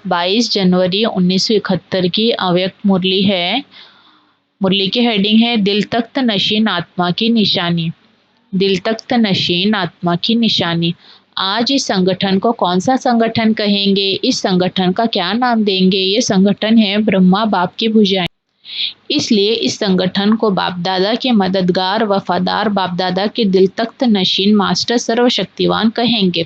22 जनवरी 1971 की अव्यक्त मुरली है। मुरली की हेडिंग है दिल तख्त नशीन आत्मा की निशानी। दिल तख्त नशीन आत्मा की निशानी। आज इस संगठन को कौन सा संगठन कहेंगे, इस संगठन का क्या नाम देंगे? ये संगठन है ब्रह्मा बाप की भुजाएं। इसलिए इस संगठन को बाप दादा के मददगार वफादार बाप दादा के दिल तख्त नशीन मास्टर सर्वशक्तिवान कहेंगे।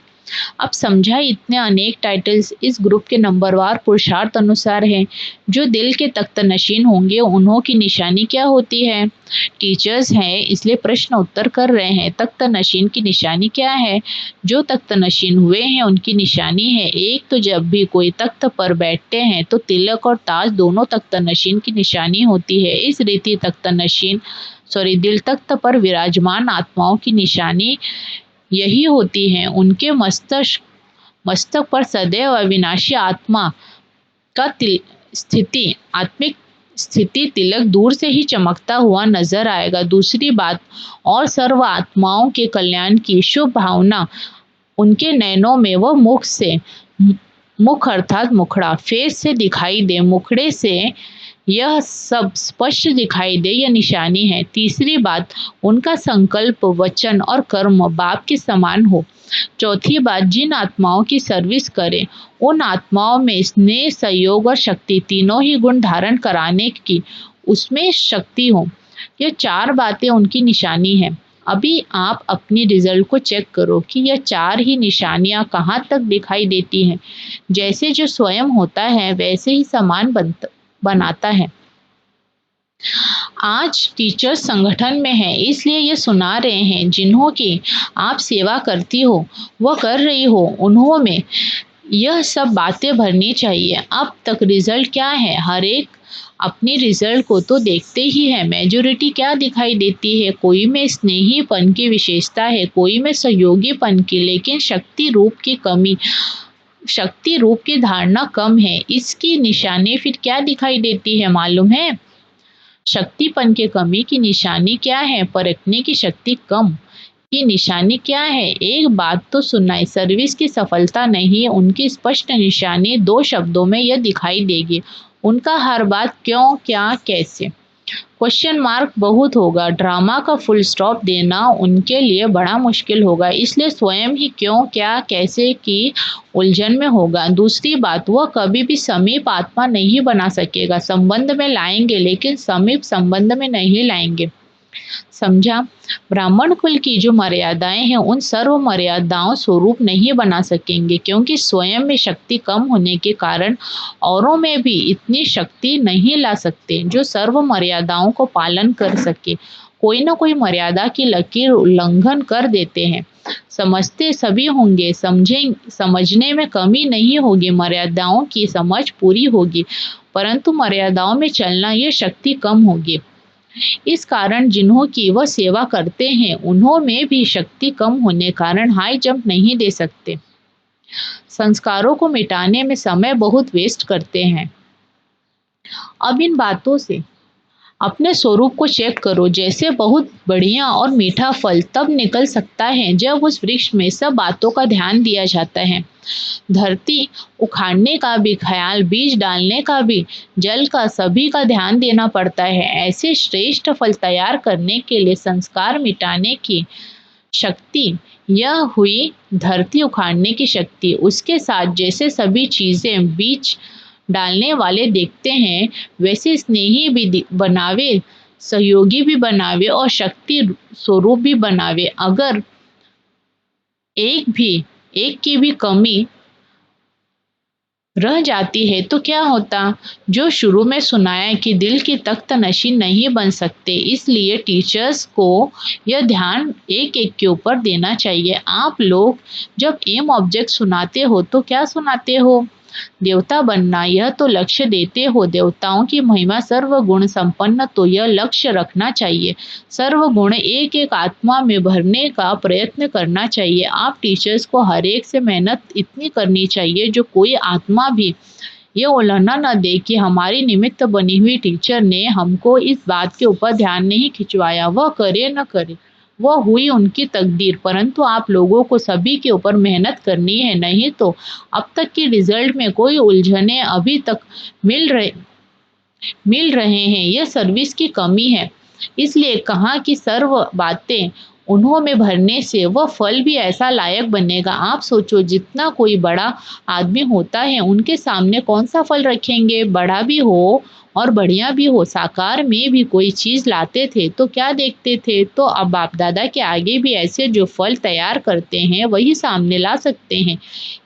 अब समझा, इतने अनेक टाइटल्स इस ग्रुप के नंबरवार पुरुषार्थ अनुसार हैं। जो दिल के तख्त नशीन होंगे उन्हों की निशानी क्या होती है? टीचर्स हैं इसलिए प्रश्न उत्तर कर रहे हैं। तख्त नशीन की निशानी क्या है? जो तख्त नशीन हुए हैं उनकी निशानी है, एक तो जब भी कोई तख्त पर बैठते हैं तो तिलक और ताज दोनों तख्त नशीन की निशानी होती है। इस रीति तख्त नशीन दिल तख्त पर विराजमान आत्माओं की निशानी यही होती है। उनके मस्तक पर सदैव अविनाशी आत्मा का स्थिति आत्मिक स्थिति तिलक दूर से ही चमकता हुआ नजर आएगा। दूसरी बात, और सर्व आत्माओं के कल्याण की शुभ भावना उनके नयनों में व मुख अर्थात मुखड़ा फेस से दिखाई दे, मुखड़े से यह सब स्पष्ट दिखाई दे, यह निशानी है। तीसरी बात, उनका संकल्प वचन और कर्म बाप के समान हो। चौथी बात, जिन आत्माओं की सर्विस करें उन आत्माओं में स्नेह सहयोग और शक्ति तीनों ही गुण धारण कराने की उसमें शक्ति हो। यह चार बातें उनकी निशानी है। अभी आप अपनी रिजल्ट को चेक करो कि यह चार ही निशानियां कहाँ तक दिखाई देती हैं। जैसे जो स्वयं होता है वैसे ही समान बनाता है। आज टीचर्स संगठन में है इसलिए ये सुना रहे हैं। जिन्हों की आप सेवा करती हो वह कर रही हो, उन्हों में यह सब बातें भरनी चाहिए। अब तक रिजल्ट क्या है? हर एक अपनी रिजल्ट को तो देखते ही है। मेजॉरिटी क्या दिखाई देती है? कोई में स्नेहीपन की विशेषता है, कोई में सहयोगीपन की, लेकिन शक्ति रूप की कमी, शक्ति रूप की धारणा कम है। इसकी निशानी फिर क्या दिखाई देती है मालूम है? शक्तिपन के कमी की निशानी क्या है? परखने की शक्ति कम की निशानी क्या है? एक बात तो सुनाई, सर्विस की सफलता नहीं। उनकी स्पष्ट निशानी दो शब्दों में यह दिखाई देगी। उनका हर बात क्यों, क्या, कैसे, क्वेश्चन मार्क बहुत होगा। ड्रामा का फुल स्टॉप देना उनके लिए बड़ा मुश्किल होगा, इसलिए स्वयं ही क्यों, क्या, कैसे की उलझन में होगा। दूसरी बात, वह कभी भी समीप आत्मा नहीं बना सकेगा। संबंध में लाएंगे लेकिन समीप संबंध में नहीं लाएंगे। समझा? ब्राह्मण कुल की जो मर्यादाएं हैं उन सर्व मर्यादाओं स्वरूप नहीं बना सकेंगे, क्योंकि स्वयं में शक्ति कम होने के कारण औरों में भी इतनी शक्ति नहीं ला सकते जो सर्व मर्यादाओं को पालन कर सके। कोई ना कोई मर्यादा की लकीर उल्लंघन कर देते हैं। समझते सभी होंगे, समझने में कमी नहीं होगी, मर्यादाओं की समझ पूरी होगी, परंतु मर्यादाओं में चलना ये शक्ति कम होगी। इस कारण जिन्हों की वह सेवा करते हैं उन्हों में भी शक्ति कम होने कारण हाई जंप नहीं दे सकते। संस्कारों को मिटाने में समय बहुत वेस्ट करते हैं। अब इन बातों से अपने स्वरूप को चेक करो। जैसे बहुत बढ़िया और मीठा फल तब निकल सकता है जब उस वृक्ष में सब बातों का ध्यान दिया जाता है। धरती उखाड़ने का भी ख्याल, बीज डालने का भी, जल का, सभी का ध्यान देना पड़ता है। ऐसे श्रेष्ठ फल तैयार करने के लिए संस्कार मिटाने की शक्ति यह हुई धरती उखाड़ने की शक्ति। उसके साथ जैसे सभी चीजें बीज डालने वाले देखते हैं वैसे स्नेही भी बनावे, सहयोगी भी बनावे और शक्ति स्वरूप भी बनावे। अगर एक की भी कमी रह जाती है तो क्या होता? जो शुरू में सुनाया कि दिल की तख्त नशीन नहीं बन सकते, इसलिए टीचर्स को यह ध्यान एक एक के ऊपर देना चाहिए। आप लोग जब एम ऑब्जेक्ट सुनाते हो तो क्या सुनाते हो? देवता बनना, यह तो लक्ष्य देते हो। देवताओं की महिमा सर्वगुण संपन्न, तो यह लक्ष्य रखना चाहिए। सर्वगुण एक एक आत्मा में भरने का प्रयत्न करना चाहिए। आप टीचर्स को हर एक से मेहनत इतनी करनी चाहिए जो कोई आत्मा भी ये उल्लंघना न दे कि हमारी निमित्त बनी हुई टीचर ने हमको इस बात के ऊपर ध्यान नहीं खिंचवाया, वह करे न करे। वह हुई उनकी तकदीर, परंतु आप लोगों को सभी के ऊपर मेहनत करनी है, नहीं तो अब तक के रिजल्ट में कोई उलझने अभी तक मिल रहे हैं। यह सर्विस की कमी है। इसलिए कहा कि सर्व बातें उन्हों में भरने से वह फल भी ऐसा लायक बनेगा। आप सोचो, जितना कोई बड़ा आदमी होता है उनके सामने कौन सा फल रखेंगे? बड़ा भी हो और बढ़िया भी हो। साकार में भी कोई चीज लाते थे तो क्या देखते थे? तो अब बाप दादा के आगे भी ऐसे जो फल तैयार करते हैं वही सामने ला सकते हैं।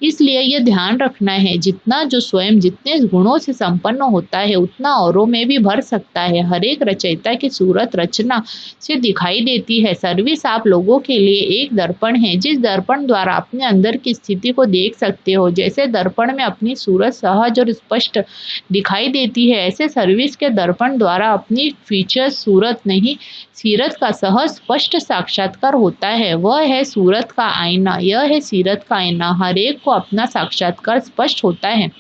इसलिए यह ध्यान रखना है, जितना जो स्वयं जितने गुणों से संपन्न होता है उतना औरों में भी भर सकता है। हर एक रचयिता की सूरत रचना से दिखाई देती है। सर्विस आप लोगों के लिए एक दर्पण है, जिस दर्पण द्वारा अपने अंदर की स्थिति को देख सकते हो। जैसे दर्पण में अपनी सूरत सहज और स्पष्ट दिखाई देती है, ऐसे सर्विस के दर्पण द्वारा अपनी फीचर्स सूरत नहीं, सीरत का सहज स्पष्ट साक्षात्कार होता है। वह है सूरत का आईना, यह है सीरत का आईना। हर एक को अपना साक्षात्कार स्पष्ट होता है।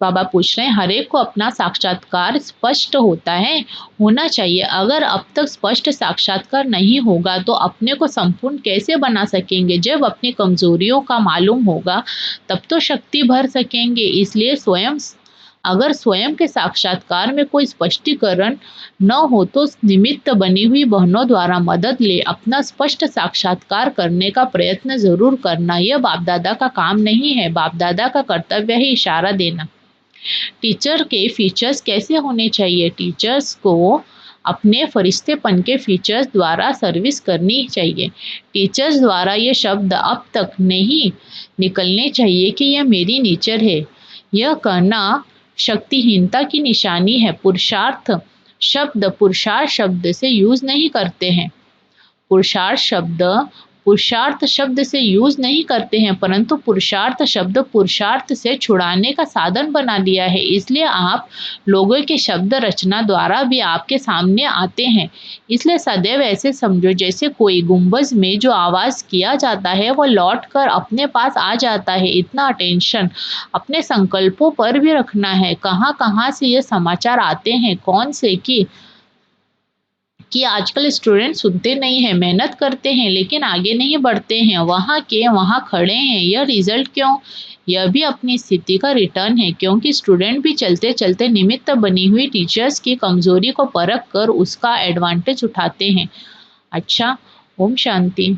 बाबा पूछ रहे हैं, हर एक को अपना साक्षात्कार स्पष्ट होता है, होना चाहिए। अगर अब तक स्पष्ट साक्षात्कार नहीं होगा तो अपने को संपूर्ण कैसे बना सकेंगे? जब अपनी कमजोरियों का मालूम होगा तब तो शक्ति भर सकेंगे। इसलिए अगर स्वयं के साक्षात्कार में कोई स्पष्टीकरण न हो तो निमित्त बनी हुई बहनों द्वारा मदद ले अपना स्पष्ट साक्षात्कार करने का प्रयत्न जरूर करना। यह बाप दादा का काम नहीं है। बाप दादा का कर्तव्य है इशारा देना। टीचर के फीचर्स कैसे होने चाहिए? टीचर्स को अपने फरिश्तेपन के फीचर्स द्वारा सर्विस करनी चाहिए। टीचर्स द्वारा ये शब्द अब तक नहीं निकलने चाहिए कि यह मेरी नेचर है। यह कहना शक्तिहीनता की निशानी है। पुरुषार्थ शब्द से यूज नहीं करते हैं। पुरुषार्थ शब्द से यूज नहीं करते हैं, परंतु पुरुषार्थ शब्द पुरुषार्थ से छुड़ाने का साधन बना दिया है। इसलिए आप लोगों के शब्द रचना द्वारा भी आपके सामने आते हैं। इसलिए सदैव ऐसे समझो जैसे कोई गुंबज में जो आवाज किया जाता है वह लौट कर अपने पास आ जाता है। इतना अटेंशन अपने संकल्पों पर भी रखना है। कहाँ कहाँ से ये समाचार आते हैं, कौन से कि आजकल स्टूडेंट सुनते नहीं हैं, मेहनत करते हैं लेकिन आगे नहीं बढ़ते हैं, वहाँ के वहाँ खड़े हैं। यह रिजल्ट क्यों? यह भी अपनी स्थिति का रिटर्न है, क्योंकि स्टूडेंट भी चलते चलते निमित्त बनी हुई टीचर्स की कमजोरी को परख कर उसका एडवांटेज उठाते हैं। अच्छा, ओम शांति।